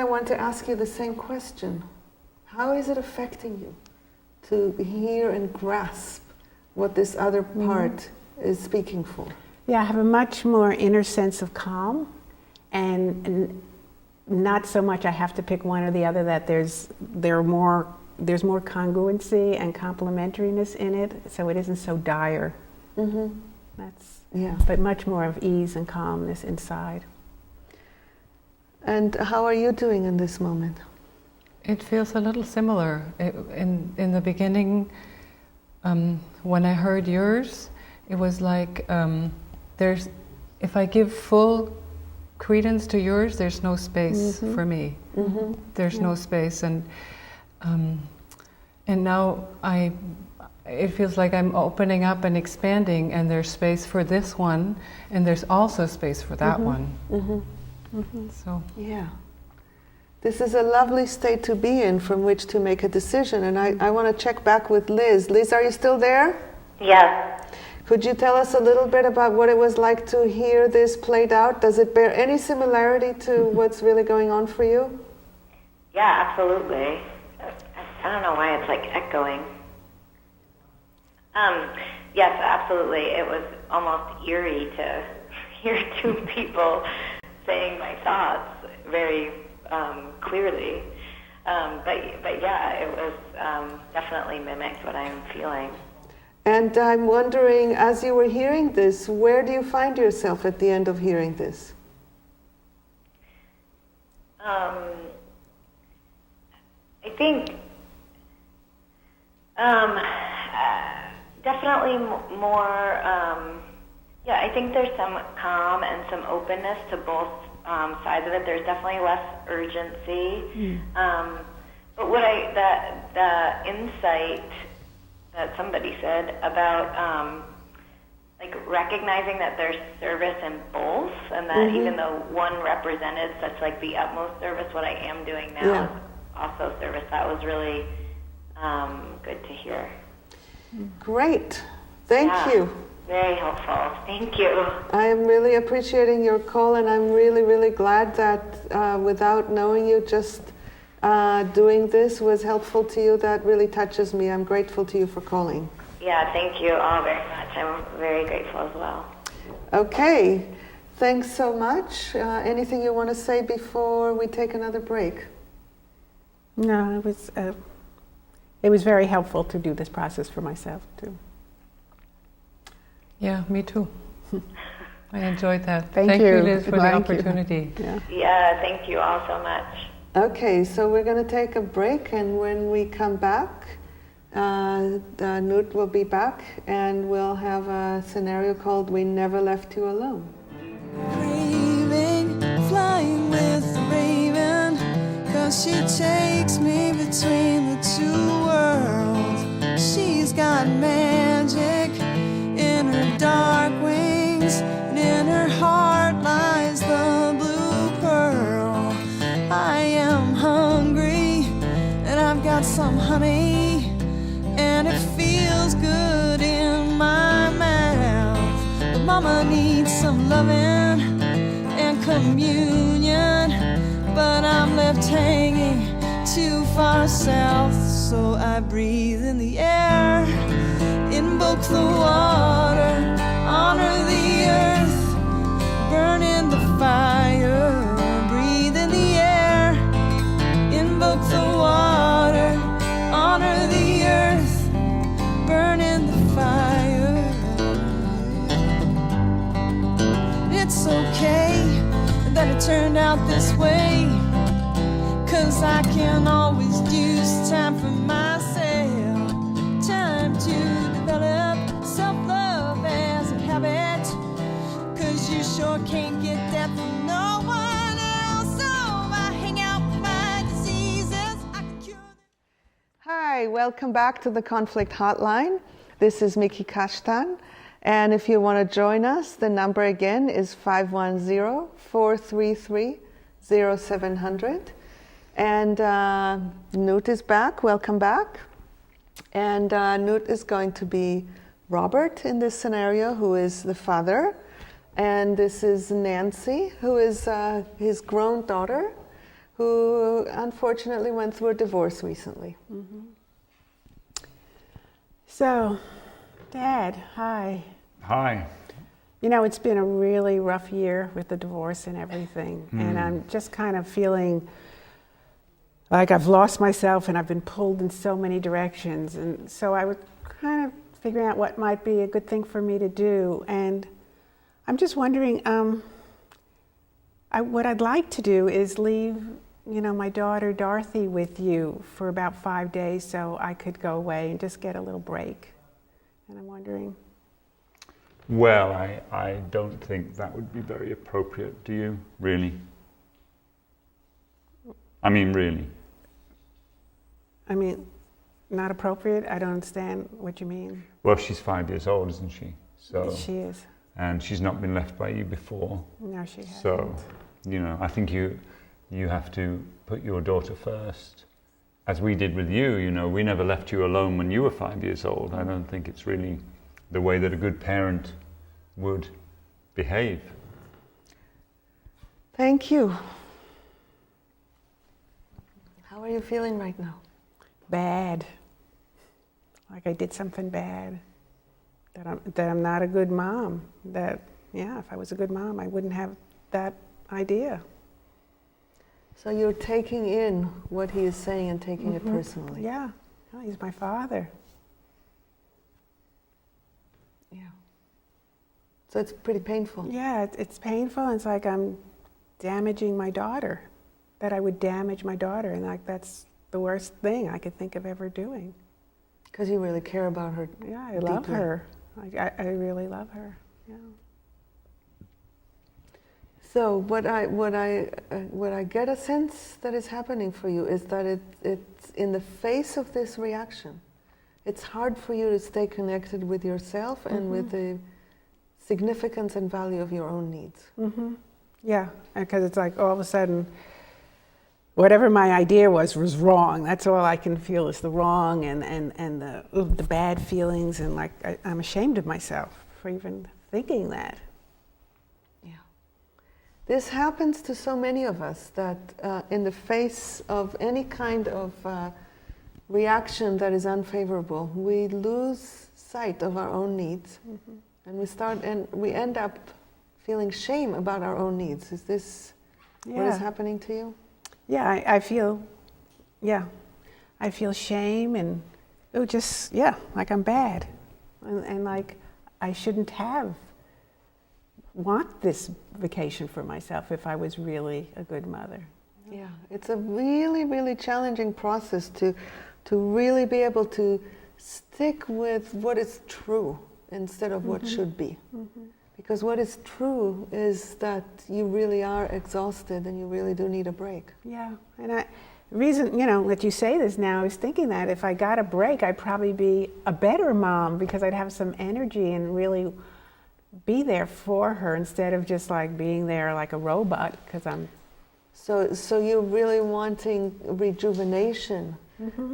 want to ask you the same question. How is it affecting you to hear and grasp what this other part is speaking for? Yeah, I have a much more inner sense of calm, and not so much I have to pick one or the other, that there's more congruency and complementariness in it, so it isn't so dire. But much more of ease and calmness inside. And how are you doing in this moment? It feels a little similar. In the beginning, when I heard yours, it was like if I give full credence to yours, there's no space for me. There's no space, and now it feels like I'm opening up and expanding, and there's space for this one, and there's also space for that one. So yeah, this is a lovely state to be in from which to make a decision. And I want to check back with Liz. Liz, are you still there? Yes. Could you tell us a little bit about what it was like to hear this played out? Does it bear any similarity to what's really going on for you? Yeah, absolutely. I don't know why it's like echoing. Yes, absolutely. It was almost eerie to hear two people saying my thoughts very clearly. But yeah, it was definitely mimicked what I'm feeling. And I'm wondering, as you were hearing this, where do you find yourself at the end of hearing this? I think definitely more, I think there's some calm and some openness to both sides of it. There's definitely less urgency. But the insight that somebody said about like recognizing that there's service in both, and that even though one represented such like the utmost service, what I am doing now is also service. That was really good to hear. Great. Thank you. Very helpful. Thank you. I am really appreciating your call, and I'm really, really glad that without knowing you, just doing this was helpful to you. That really touches me. I'm grateful to you for calling. Yeah, thank you all very much. I'm very grateful as well. Okay. Thanks so much. Anything you want to say before we take another break? No, it was very helpful to do this process for myself too. Yeah, me too. I enjoyed that. Thank you, Liz, for the opportunity. Yeah, thank you all so much. Okay, so we're going to take a break, and when we come back, Newt will be back, and we'll have a scenario called "We Never Left You Alone." Craving, flying with the raven, 'cause she takes me between the two worlds. She's got magic in her dark wings, and in her heart lies the blue pearl. I am hungry, and I've got some honey, and it feels good in my mouth. But Mama needs some loving and communion, but I'm left hanging too far south. So I breathe in the air, invoke the water, honor the earth, burn in the fire, breathe in the air, invoke the water, honor the earth, burn in the fire. It's okay that it turned out this way, 'cause I can always use time for myself, time to develop self-love as a habit, 'cause you sure can't get that from no one else. So I hang out with my diseases, I can cure them. Hi, welcome back to the Conflict Hotline. This is Miki Kashtan, and if you want to join us, the number again is 510-433-0700. And Newt is back. Welcome back. And Newt is going to be Robert in this scenario, who is the father. And this is Nancy, who is his grown daughter, who unfortunately went through a divorce recently. So, Dad, hi. Hi. You know, it's been a really rough year with the divorce and everything, and I'm just kind of feeling like I've lost myself and I've been pulled in so many directions, and so I was kind of figuring out what might be a good thing for me to do, and I'm just wondering, what I'd like to do is leave, you know, my daughter Dorothy with you for about 5 days so I could go away and just get a little break, and I'm wondering. Well, I don't think that would be very appropriate, do you? Really? I mean, really? I mean, not appropriate? I don't understand what you mean. Well, she's 5 years old, isn't she? So, She is. and she's not been left by you before. No, she hasn't. So, you know, I think you have to put your daughter first. As we did with you, you know, we never left you alone when you were 5 years old. I don't think it's really the way that a good parent would behave. Thank you. How are you feeling right now? Bad. Like I did something bad. That I'm not a good mom. That, yeah, if I was a good mom, I wouldn't have that idea. So you're taking in what he is saying and taking it personally. Yeah, oh, he's my father. Yeah. So it's pretty painful. Yeah, it's painful, and it's like I'm damaging my daughter. That I would damage my daughter, and like that's the worst thing I could think of ever doing. Because you really care about her. Yeah, I love deeply. her. I really love her. Yeah. So what I get a sense that is happening for you is that it's in the face of this reaction, it's hard for you to stay connected with yourself and with the significance and value of your own needs. Yeah, because it's like all of a sudden, whatever my idea was wrong. That's all I can feel is the wrong and the bad feelings, and like I'm ashamed of myself for even thinking that. Yeah. This happens to so many of us that in the face of any kind of reaction that is unfavorable, we lose sight of our own needs, and we end up feeling shame about our own needs. Is this what is happening to you? Yeah, I feel shame and like I'm bad, and like I shouldn't want this vacation for myself if I was really a good mother. Yeah, it's a really, really challenging process to really be able to stick with what is true instead of what should be. Because what is true is that you really are exhausted and you really do need a break. Yeah, and the reason, that you say this now is thinking that if I got a break, I'd probably be a better mom because I'd have some energy and really be there for her instead of just like being there like a robot because I'm... So you're really wanting rejuvenation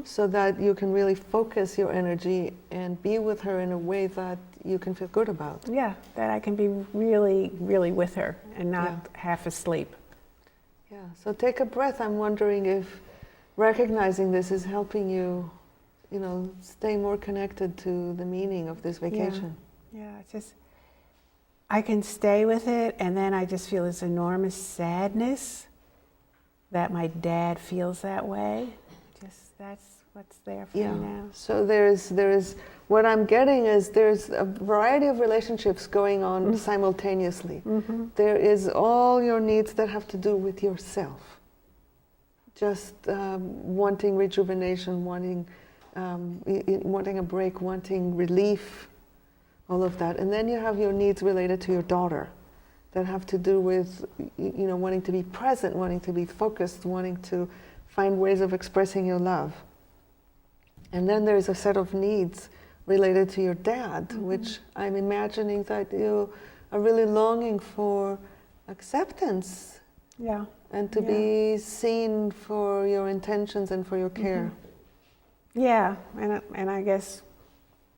so that you can really focus your energy and be with her in a way that you can feel good about. Yeah, that I can be really, really with her and not half asleep. Yeah, so take a breath. I'm wondering if recognizing this is helping you, stay more connected to the meaning of this vacation. Yeah, it's just, I can stay with it, and then I just feel this enormous sadness that my dad feels that way. Just that's what's there for me now. So there is what I'm getting is there's a variety of relationships going on simultaneously. There is all your needs that have to do with yourself. Just wanting rejuvenation, wanting a break, wanting relief, all of that. And then you have your needs related to your daughter that have to do with, wanting to be present, wanting to be focused, wanting to find ways of expressing your love. And then there's a set of needs related to your dad, which I'm imagining that you are really longing for acceptance. Yeah. And to be seen for your intentions and for your care. Yeah, and I guess